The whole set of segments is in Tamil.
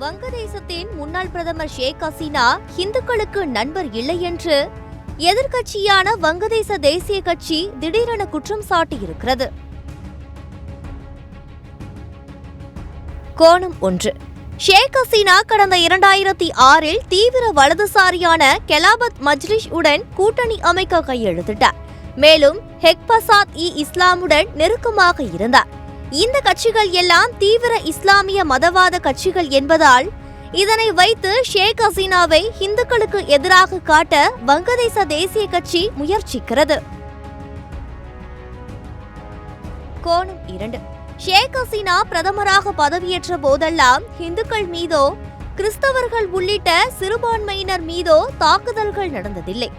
வங்கதேசத்தின் முன்னாள் பிரதமர் ஷேக் ஹசீனா இந்துக்களுக்கு நண்பர் இல்லை என்று எதிர்க்கட்சியான வங்கதேச தேசிய கட்சி திடீரென குற்றம் சாட்டியிருக்கிறது. கோணம் 1. ஷேக் ஹசீனா கடந்த 2006 தீவிர வலதுசாரியான கெலாபத் மஜ்லிஸ் உடன் கூட்டணி அமைக்க கையெழுத்திட்டார். மேலும் ஹெக்பசாத்-இ-இஸ்லாமுடன் நெருக்கமாக இருந்தார். இந்த கட்சிகள் எல்லாம் தீவிர இஸ்லாமிய மதவாத கட்சிகள் என்பதால் இதனை வைத்து ஷேக் ஹசீனாவை இந்துக்களுக்கு எதிராக காட்ட வங்கதேச தேசிய கட்சி முயற்சிக்கிறது. கோணம் 2. ஷேக் ஹசீனா பிரதமராக பதவியேற்ற போதெல்லாம் இந்துக்கள் மீதோ கிறிஸ்தவர்கள் உள்ளிட்ட சிறுபான்மையினர் மீதோ தாக்குதல்கள் நடந்ததில்லை.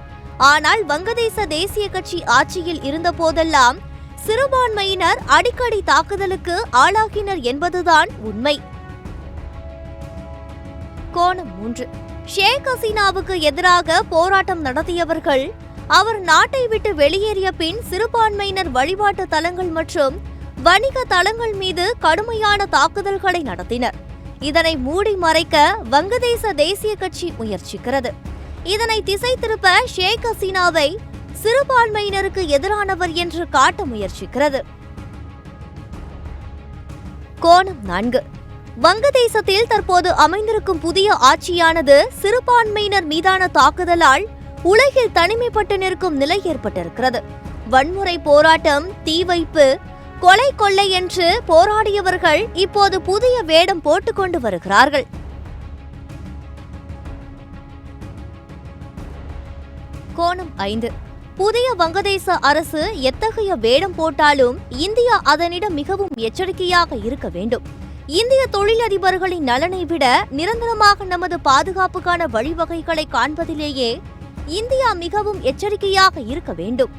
ஆனால் வங்கதேச தேசிய கட்சி ஆட்சியில் இருந்த போதெல்லாம் சிறுபான்மையினர் அடிக்கடி தாக்குதலுக்கு ஆளாகினர் என்பதுதான் உண்மை. கோணம் 3. ஷேக் ஹசீனாவுக்கு எதிராக போராட்டம் நடத்தியவர்கள் அவர் நாட்டை விட்டு வெளியேறிய பின் சிறுபான்மையினர் வழிபாட்டு தலங்கள் மற்றும் வணிக தலங்கள் மீது கடுமையான தாக்குதல்களை நடத்தினர். இதனை மூடி மறைக்க வங்கதேச தேசிய கட்சி முயற்சிக்கிறது. இதனை திசை திருப்ப ஷேக் ஹசீனாவை சிறுபான்மையினருக்கு எதிரானவர் என்று காட்ட முயற்சிக்கிறது. கோணம் 4. வங்கதேசத்தில் தற்போது அமைந்திருக்கும் புதிய ஆட்சியானது சிறுபான்மையினர் மீதான தாக்குதலால் உலகில் தனிமைப்பட்டு நிற்கும் நிலை ஏற்பட்டிருக்கிறது. வன்முறை போராட்டம், தீ வைப்பு, கொலை கொள்ளை என்று போராடியவர்கள் இப்போது புதிய வேடம் போட்டுக்கொண்டு வருகிறார்கள். கோணம் 5. புதிய வங்கதேச அரசு எத்தகைய வேடம் போட்டாலும் இந்தியா அதனிடம் மிகவும் எச்சரிக்கையாக இருக்க வேண்டும். இந்திய தொழிலதிபர்களின் நலனை விட நிரந்தரமாக நமது பாதுகாப்புக்கான வழிவகைகளை காண்பதிலேயே இந்தியா மிகவும் எச்சரிக்கையாக இருக்க வேண்டும்.